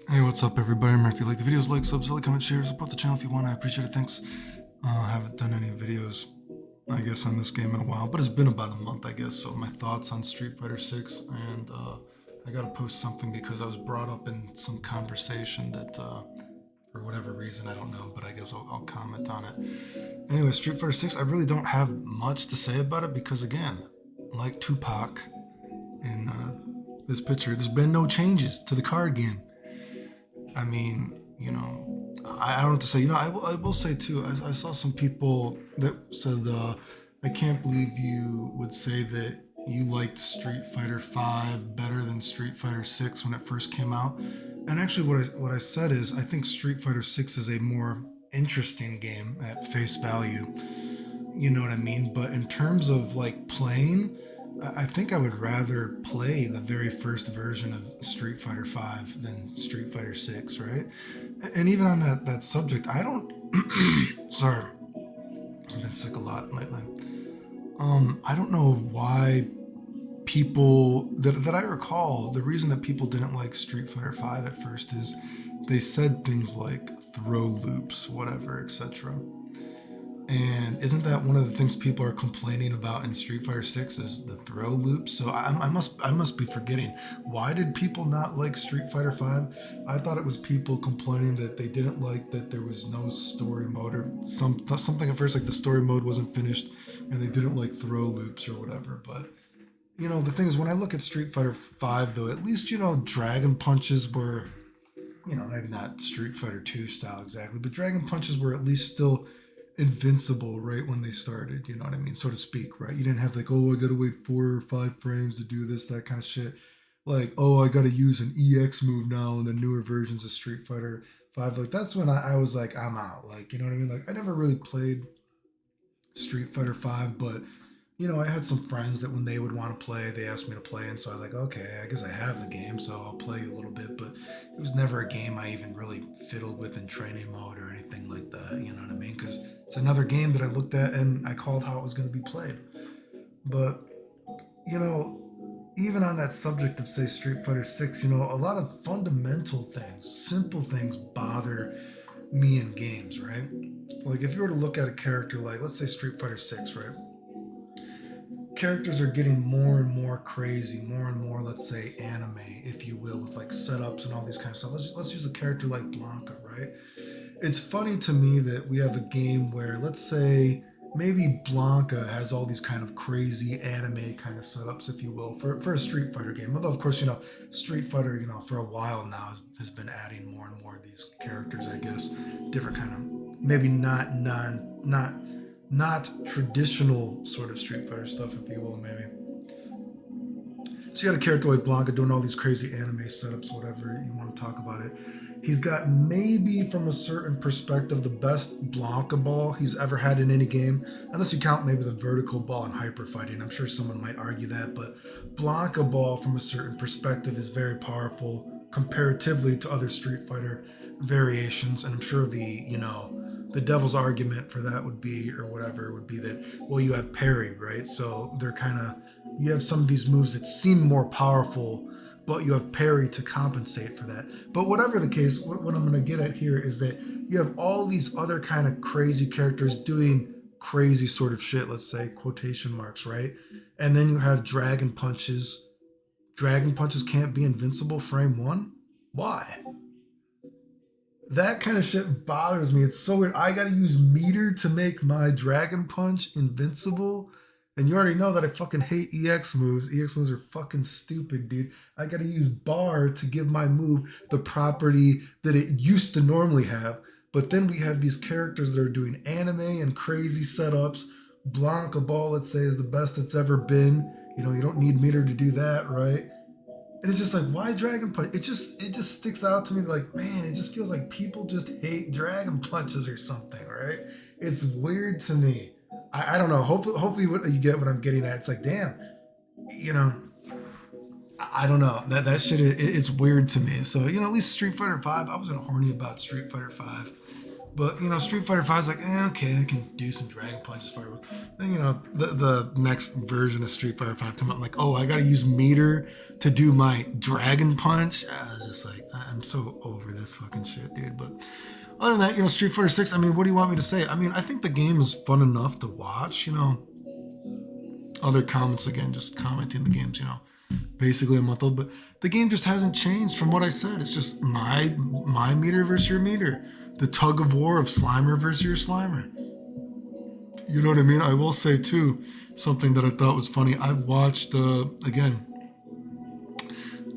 Hey, what's up, everybody? Remember, if you like the videos, like, sub, like, comment, share, support the channel if you want. I appreciate it. Thanks. I haven't done any videos, I guess, on this game in a while, but it's been about a month, I guess. So my thoughts on Street Fighter 6, and I gotta post something because I was brought up in some conversation that, for whatever reason, I don't know, but I guess I'll comment on it. Anyway, Street Fighter 6, I really don't have much to say about it because, again, like Tupac in this picture, there's been no changes to the card game. I mean, I don't know what to say. I will say too. I saw some people that said, "I can't believe you would say that you liked Street Fighter Five better than Street Fighter Six when it first came out." And actually, what I said is, I think Street Fighter Six is a more interesting game at face value. You know what I mean? But in terms of like playing, I think I would rather play the very first version of Street Fighter Five than Street Fighter Six, right? And even on that subject, I don't. Sorry, I've been sick a lot lately. I don't know why people that I recall, the reason that people didn't like Street Fighter Five at first is they said things like throw loops, whatever, etc. And isn't that one of the things people are complaining about in Street Fighter 6 is the throw loop? So I must be forgetting. Why did people not like Street Fighter 5? I thought it was people complaining that they didn't like that there was no story mode or something at first, like the story mode wasn't finished and they didn't like throw loops or whatever. But the thing is, when I look at Street Fighter 5 though, at least dragon punches were, maybe not Street Fighter 2 style exactly, but dragon punches were at least still invincible right when they started, you know what I mean, so to speak, right? You didn't have like, oh, I gotta wait 4 or 5 frames to do this, that kind of shit. Like, oh, I gotta use an EX move now in the newer versions of Street Fighter 5. Like, that's when I was like, I'm out. Like, you know what I mean? Like, I never really played Street Fighter 5, but I had some friends that when they would want to play, they asked me to play, and so I was like, okay, I guess I have the game, so I'll play a little bit. But it was never a game I even really fiddled with in training mode or anything like that. You know what I mean? Because it's another game that I looked at and I called how it was going to be played. But you know, even on that subject of say Street Fighter 6, a lot of fundamental things, simple things bother me in games, right? Like if you were to look at a character like let's say Street Fighter 6, right? Characters are getting more and more crazy, more and more, let's say, anime, if you will, with like setups and all these kind of stuff. Let's use a character like Blanca, right? It's funny to me that we have a game where, let's say, maybe Blanca has all these kind of crazy anime kind of setups, if you will, for a Street Fighter game. Although, of course, Street Fighter, for a while now has been adding more and more of these characters, I guess, different kind of, maybe not traditional sort of Street Fighter stuff, if you will, maybe. So you got a character like Blanca doing all these crazy anime setups, whatever you want to talk about it. He's got maybe from a certain perspective the best Blanca ball he's ever had in any game, unless you count maybe the vertical ball in hyper fighting. I'm sure someone might argue that, but Blanca ball from a certain perspective is very powerful comparatively to other Street Fighter variations, and I'm sure the devil's argument for that would be, or whatever, would be that, well, you have parry, right? So they're kind of, you have some of these moves that seem more powerful, but you have parry to compensate for that. But whatever the case, what I'm going to get at here is that you have all these other kind of crazy characters doing crazy sort of shit, let's say, quotation marks, right? And then you have dragon punches. Dragon punches can't be invincible frame one? Why? That kind of shit bothers me. It's so weird. I gotta use meter to make my Dragon Punch invincible. And you already know that I fucking hate EX moves. EX moves are fucking stupid, dude. I gotta use bar to give my move the property that it used to normally have. But then we have these characters that are doing anime and crazy setups. Blanca Ball, let's say, is the best it's ever been. You don't need meter to do that, right? And it's just like, why Dragon Punch? It just sticks out to me like, man, it just feels like people just hate Dragon Punches or something, right? It's weird to me. I don't know. Hopefully what you get what I'm getting at. It's like, damn, you know, I don't know. That shit is weird to me. So, at least Street Fighter 5, I wasn't horny about Street Fighter 5. But Street Fighter 5 is like, okay, I can do some dragon punches. Fire. Then the next version of Street Fighter 5 come out. I'm like, oh, I gotta use meter to do my dragon punch. I was just like, I'm so over this fucking shit, dude. But other than that, Street Fighter 6. I mean, what do you want me to say? I mean, I think the game is fun enough to watch. Other comments again, just commenting the games. Basically a month old, but the game just hasn't changed from what I said. It's just my meter versus your meter, the tug of war of Slimer versus your Slimer. You know what I mean? I will say too, something that I thought was funny. I've watched again.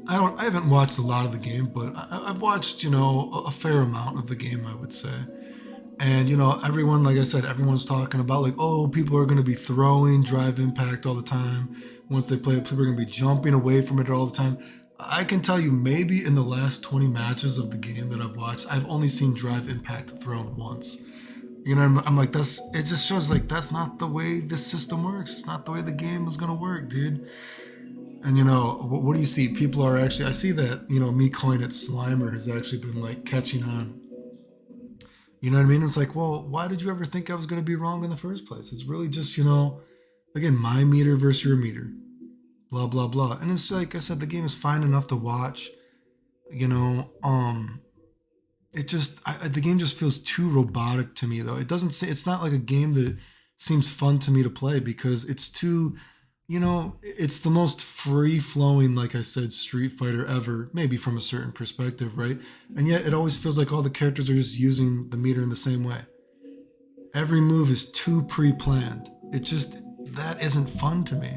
I haven't watched a lot of the game, but I've watched a fair amount of the game, I would say. And everyone, like I said, everyone's talking about like, oh, people are going to be throwing Drive Impact all the time. Once they play it, people are going to be jumping away from it all the time. I can tell you, maybe in the last 20 matches of the game that I've watched, I've only seen Drive Impact thrown once. I'm like, it just shows like that's not the way this system works. It's not the way the game is going to work, dude. And what do you see? People are actually, I see that, me calling it Slimer has actually been like catching on. You know what I mean? It's like, well, why did you ever think I was going to be wrong in the first place? It's really just, again, my meter versus your meter, blah, blah, blah. And it's like I said, the game is fine enough to watch, the game just feels too robotic to me, though. It's not like a game that seems fun to me to play because it's too, it's the most free flowing, like I said, Street Fighter ever, maybe from a certain perspective, right? And yet it always feels like all the characters are just using the meter in the same way. Every move is too pre-planned. That isn't fun to me.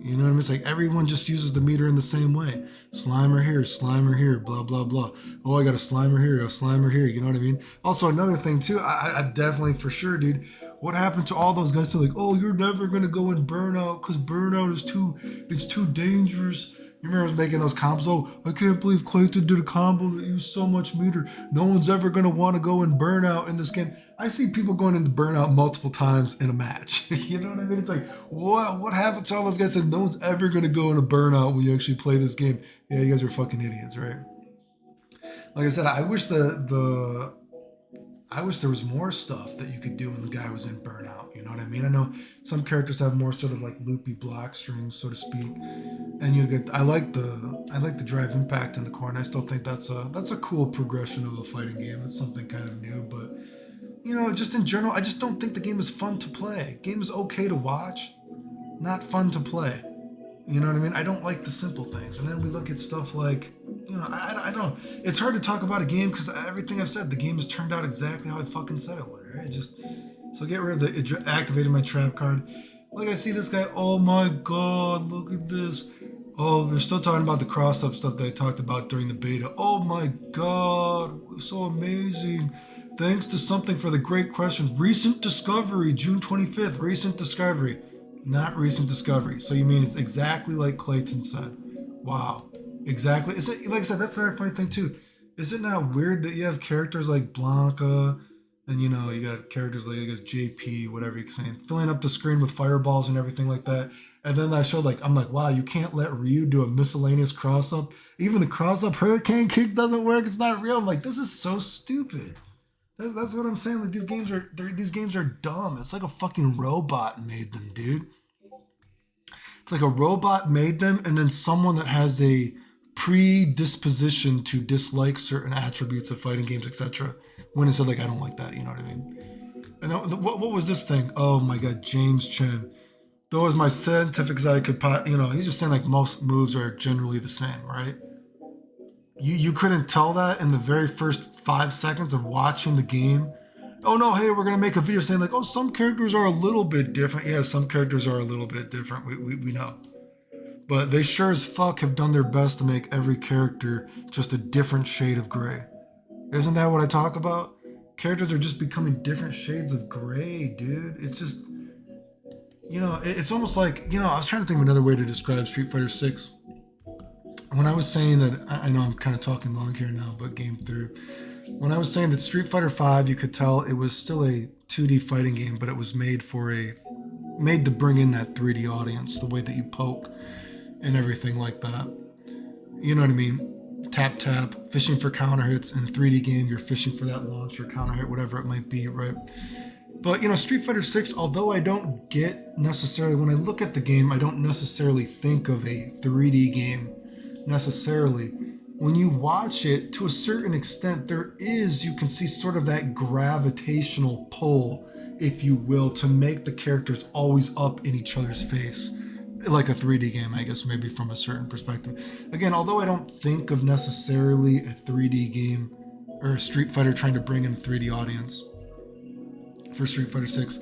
You know what I mean? It's like everyone just uses the meter in the same way. Slimer here, blah, blah, blah. Oh, I got a Slimer here, you know what I mean? Also, another thing, too, I definitely, for sure, dude, what happened to all those guys that like, oh, you're never going to go in Burnout because Burnout is too dangerous. You remember I was making those combos? Oh, I can't believe Clayton did a combo that used so much meter. No one's ever going to want to go in Burnout in this game. I see people going into Burnout multiple times in a match. You know what I mean? It's like, what happened to all those guys? Said no one's ever going to go into Burnout when you actually play this game. Yeah, you guys are fucking idiots, right? Like I said, I wish I wish there was more stuff that you could do when the guy was in Burnout. You know what I mean? I know some characters have more sort of like loopy block strings, so to speak. And I like the Drive Impact in the core, and I still think that's a cool progression of a fighting game. It's something kind of new, but just in general, I just don't think the game is fun to play. Game is okay to watch, not fun to play. You know what I mean? I don't like the simple things. And then we look at stuff like, I don't. It's hard to talk about a game because everything I've said, the game has turned out exactly how I fucking said it would. Right? So get rid of it activated my trap card. Like I see this guy. Oh my god! Look at this. Oh, they're still talking about the cross-up stuff that I talked about during the beta. Oh my god! So amazing. Thanks to something for the great question. Recent discovery, June 25th. Recent discovery. Not recent discovery. So you mean it's exactly like Clayton said. Wow. Exactly. Is it, like I said, that's another funny thing too. Is it not weird that you have characters like Blanca and you got characters like I guess JP, whatever you're saying, filling up the screen with fireballs and everything like that. And then I showed I'm like, wow, you can't let Ryu do a miscellaneous cross up. Even the cross up hurricane kick doesn't work. It's not real. I'm like, this is so stupid. That's what I'm saying. Like these games are dumb. It's like a fucking robot made them, dude. It's like a robot made them, and then someone that has a predisposition to dislike certain attributes of fighting games, etc. When it said I don't like that, you know what I mean? And what was this thing? Oh my god, James Chen. Though as my scientific side could, he's just saying most moves are generally the same, right? You couldn't tell that in the very first 5 seconds of watching the game. Oh no, hey, we're gonna make a video saying oh, some characters are a little bit different. Yeah, some characters are a little bit different. We know. But they sure as fuck have done their best to make every character just a different shade of gray. Isn't that what I talk about? Characters are just becoming different shades of gray, dude. It's just, it's almost like, I was trying to think of another way to describe Street Fighter 6. When I was saying that, I know I'm kind of talking long here now, but game through. When I was saying that Street Fighter 5, you could tell it was still a 2D fighting game, but it was made to bring in that 3D audience, the way that you poke and everything like that. You know what I mean? tap tap, fishing for counter hits. In a 3D game, you're fishing for that launcher, counter hit, whatever it might be, right? But Street Fighter 6, although I don't get necessarily, when I look at the game, I don't necessarily think of a 3D game necessarily. When you watch it, to a certain extent, there is, you can see sort of that gravitational pull, if you will, to make the characters always up in each other's face. Like a 3D game, I guess, maybe from a certain perspective. Again, although I don't think of necessarily a 3D game or a Street Fighter trying to bring in a 3D audience for Street Fighter 6,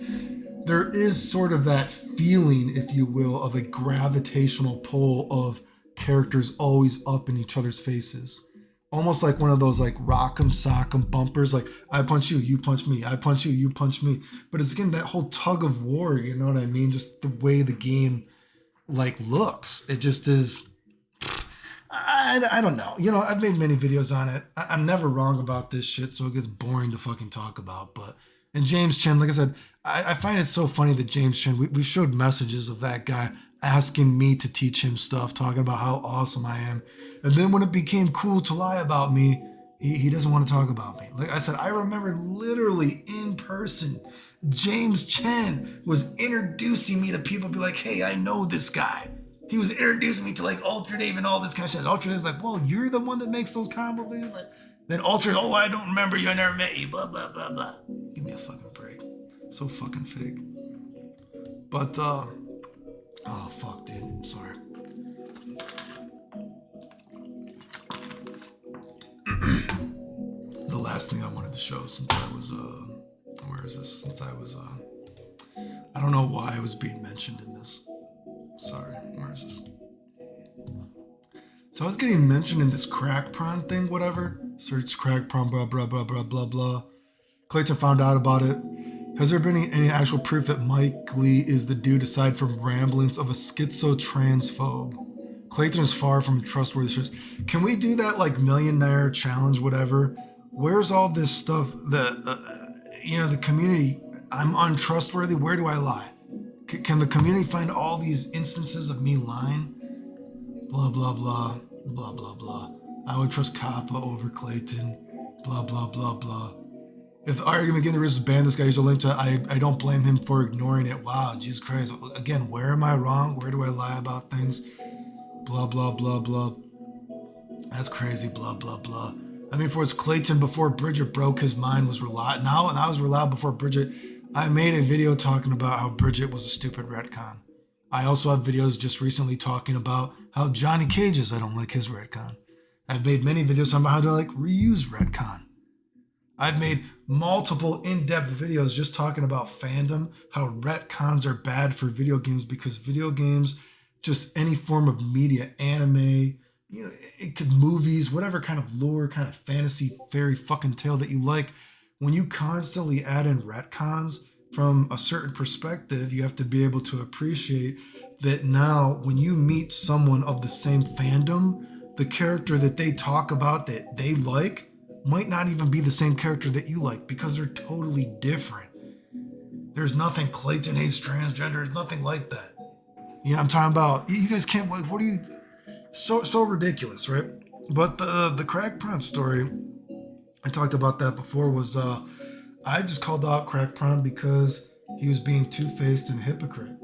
there is sort of that feeling, if you will, of a gravitational pull of characters always up in each other's faces. Almost like one of those like rock'em sock'em bumpers, like I punch you, you punch me, I punch you, you punch me. But it's again that whole tug of war, you know what I mean? Just the way the game like looks. It just is. I don't know. I've made many videos on it. I'm never wrong about this shit, so it gets boring to fucking talk about. But and James Chen, like I said, I find it so funny that James Chen, we showed messages of that guy asking me to teach him stuff, talking about how awesome I am. And then when it became cool to lie about me, he doesn't want to talk about me. Like I said, I remember literally in person, James Chen was introducing me to people, be like, hey, I know this guy. He was introducing me to like Ultra Dave and all this kind of shit. Ultra Dave's like, well, you're the one that makes those combo videos? Like, then Ultra, oh, I don't remember you, I never met you, blah, blah, blah, blah. Give me a fucking break. So fucking fake. But, oh, fuck, dude. I'm sorry. The last thing I wanted to show since I was, where is this? Since I was, I don't know why I was being mentioned in this. Sorry, where is this? So I was getting mentioned in this crack prawn thing, whatever. Search crack prawn, blah, blah, blah, blah, blah, blah. Clayton found out about it. Has there been any actual proof that Mike Lee is the dude aside from ramblings of a schizo-transphobe? Clayton is far from trustworthy source. Can we do that like millionaire challenge, whatever? Where's all this stuff that, the community, I'm untrustworthy, where do I lie? Can the community find all these instances of me lying? Blah, blah, blah, blah, blah, blah. I would trust Kappa over Clayton, blah, blah, blah, blah. If the argument again there is ban this guy used a link to, I don't blame him for ignoring it. Wow, Jesus Christ. Again, where am I wrong? Where do I lie about things? Blah, blah, blah, blah. That's crazy, blah, blah, blah. I mean, for it's Clayton before Bridget broke his mind was relied. Now, and I was relied before Bridget. I made a video talking about how Bridget was a stupid retcon. I also have videos just recently talking about how Johnny Cage's, I don't like his retcon. I've made many videos on how to like reuse retcon. I've made multiple in-depth videos just talking about fandom, how retcons are bad for video games because video games, just any form of media, anime, it could movies, whatever kind of lore, kind of fantasy, fairy fucking tale that you like. When you constantly add in retcons from a certain perspective, you have to be able to appreciate that now when you meet someone of the same fandom, the character that they talk about that they like might not even be the same character that you like because they're totally different. There's nothing Clayton hates transgender, there's nothing like that. I'm talking about, you guys can't, like, what are you, so ridiculous, right? But the crack prawn story, I talked about that before, was I just called out crack prawn because he was being two-faced and a hypocrite.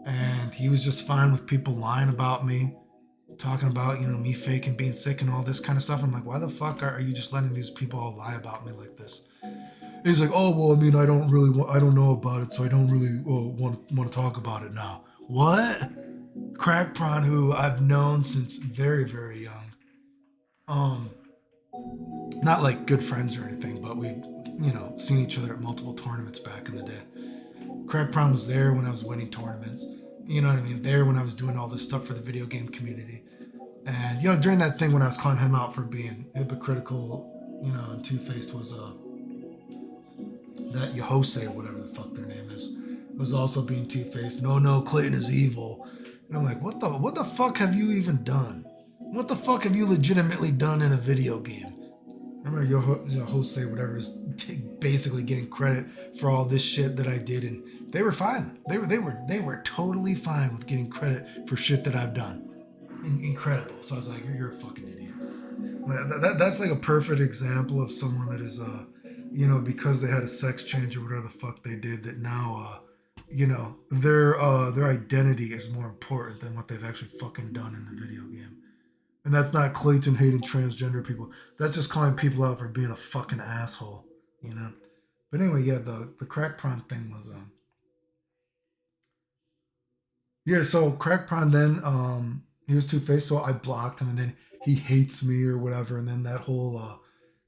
And he was just fine with people lying about me, talking about, me faking being sick and all this kind of stuff. I'm like, why the fuck are you just letting these people all lie about me like this? And he's like, oh, well, I mean, I don't know about it, so I don't really want to talk about it now. What? Crack prawn, who I've known since very, very young. Not like good friends or anything, but we've, seen each other at multiple tournaments back in the day. Crack prawn was there when I was winning tournaments. You know what I mean? There when I was doing all this stuff for the video game community. And, during that thing when I was calling him out for being hypocritical, and two-faced was, that Yahose, or whatever the fuck their name is, was also being two-faced. No, Clayton is evil. And I'm like, what the fuck have you even done? What the fuck have you legitimately done in a video game? I remember Yahose, whatever, is basically getting credit for all this shit that I did, and they were fine. They were totally fine with getting credit for shit that I've done. incredible. So I was like, you're a fucking idiot. That's like a perfect example of someone that is, because they had a sex change or whatever the fuck they did, that now, their identity is more important than what they've actually fucking done in the video game. And that's not Clayton hating transgender people. That's just calling people out for being a fucking asshole, you know. But anyway, yeah, the crack prawn thing was, yeah. So crack prawn then, he was two faced, so I blocked him, and then he hates me or whatever, and then that whole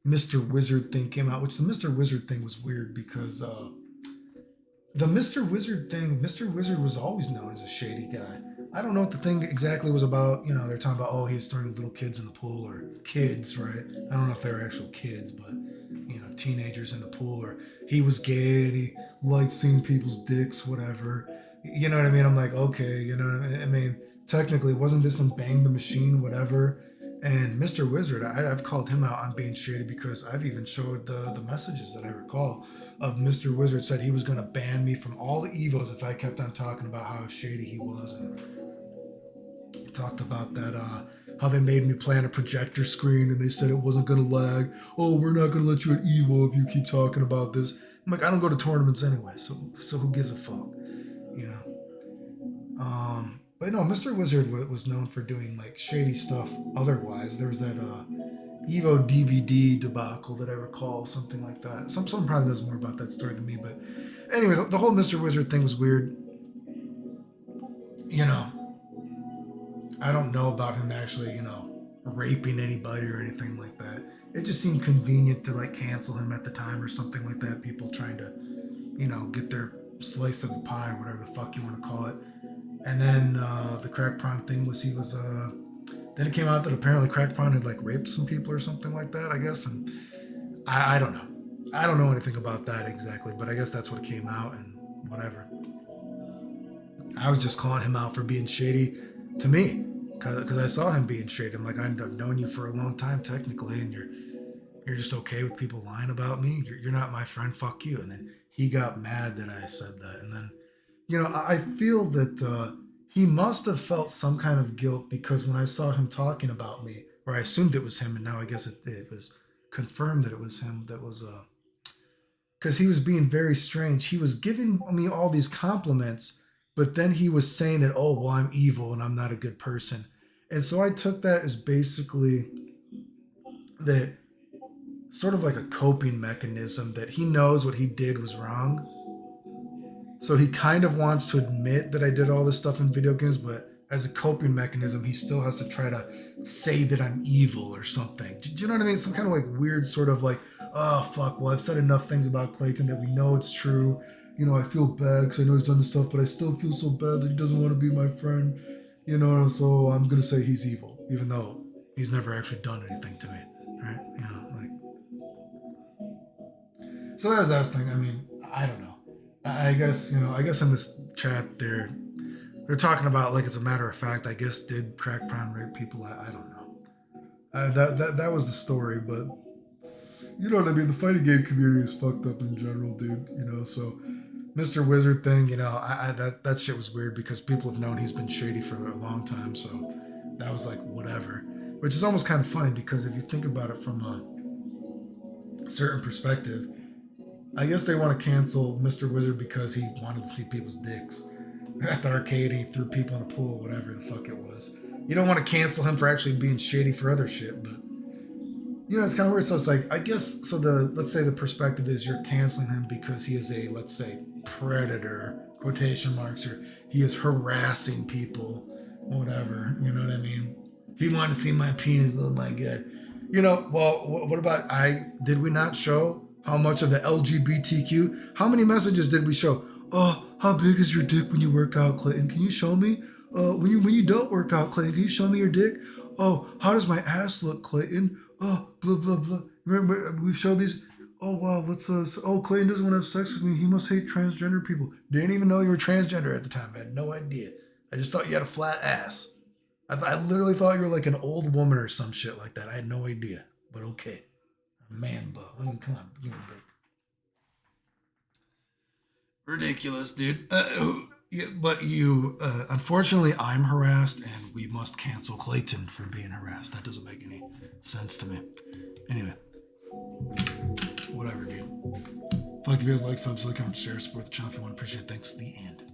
Mr. Wizard thing came out, which the Mr. Wizard thing was weird because the Mr. Wizard thing, Mr. Wizard was always known as a shady guy. I don't know what the thing exactly was about. They're talking about, oh, he was throwing little kids in the pool, or kids, right? I don't know if they were actual kids, but, teenagers in the pool, or he was gay and he liked seeing people's dicks, whatever. You know what I mean? I'm like, okay, I mean, technically, wasn't this some Bang the Machine, whatever? And Mr. Wizard, I've called him out on being shady because I've even showed the messages that I recall of Mr. Wizard said he was going to ban me from all the Evos if I kept on talking about how shady he was. And he talked about that, how they made me play on a projector screen and they said it wasn't going to lag. Oh, we're not going to let you at Evo if you keep talking about this. I'm like, I don't go to tournaments anyway, so who gives a fuck, you know? But no, Mr. Wizard was known for doing like shady stuff. Otherwise, there was that Evo DVD debacle that I recall, something like that. Someone probably knows more about that story than me, but anyway, the whole Mr. Wizard thing was weird. You know, I don't know about him actually, raping anybody or anything like that. It just seemed convenient to like cancel him at the time or something like that. People trying to, get their slice of the pie, whatever the fuck you want to call it. And then the crack prawn thing was he was then it came out that apparently crack prawn had like raped some people or something like that, I guess. And I don't know. I don't know anything about that exactly, but I guess that's what came out and whatever. I was just calling him out for being shady to me because I saw him being shady. I'm like, I've known you for a long time technically, and you're just okay with people lying about me. You're not my friend. Fuck you. And then he got mad that I said that, and then I feel that he must have felt some kind of guilt because when I saw him talking about me, or I assumed it was him, and now I guess it was confirmed that it was him that was because he was being very strange. He was giving me all these compliments, but then he was saying that, oh, well, I'm evil and I'm not a good person. And so I took that as basically that sort of like a coping mechanism that he knows what he did was wrong. So he kind of wants to admit that I did all this stuff in video games, but as a coping mechanism, he still has to try to say that I'm evil or something. Do you know what I mean? Some kind of like weird sort of like, oh fuck, well I've said enough things about Clayton that we know it's true. I feel bad because I know he's done this stuff, but I still feel so bad that he doesn't want to be my friend. So I'm gonna say he's evil, even though he's never actually done anything to me, right? Like so that was thing. I mean, I don't know. I guess I guess in this chat they're talking about like it's a matter of fact. I guess did crack prawn rape people? I don't know. That was the story, but you know what I mean. The fighting game community is fucked up in general, dude. So Mr. Wizard thing, that shit was weird because people have known he's been shady for a long time. So that was like whatever, which is almost kind of funny because if you think about it from a certain perspective, I guess they want to cancel Mr. Wizard because he wanted to see people's dicks at the arcade. He threw people in a pool, whatever the fuck it was. You don't want to cancel him for actually being shady for other shit, but it's kind of weird. So it's like I guess so. Let's say the perspective is you're canceling him because he is a, let's say, predator, quotation marks, or he is harassing people, whatever. You know what I mean? He wanted to see my penis. Oh my god. Well, what about did we not show how much of the LGBTQ? How many messages did we show? Oh, how big is your dick when you work out, Clayton? Can you show me? When you don't work out, Clayton, can you show me your dick? Oh, how does my ass look, Clayton? Oh, blah blah blah. Remember we showed these. Oh wow, let's oh, Clayton doesn't want to have sex with me. He must hate transgender people. Didn't even know you were transgender at the time. I had no idea. I just thought you had a flat ass. I literally thought you were like an old woman or some shit like that. I had no idea. But okay. Man, but come on, give me a break. Ridiculous, dude. Yeah, but you, unfortunately, I'm harassed, and we must cancel Clayton for being harassed. That doesn't make any sense to me. Anyway, whatever, dude. If you like the videos, like, subscribe, comment, share, support the channel if you want. Appreciate it. Thanks. The end.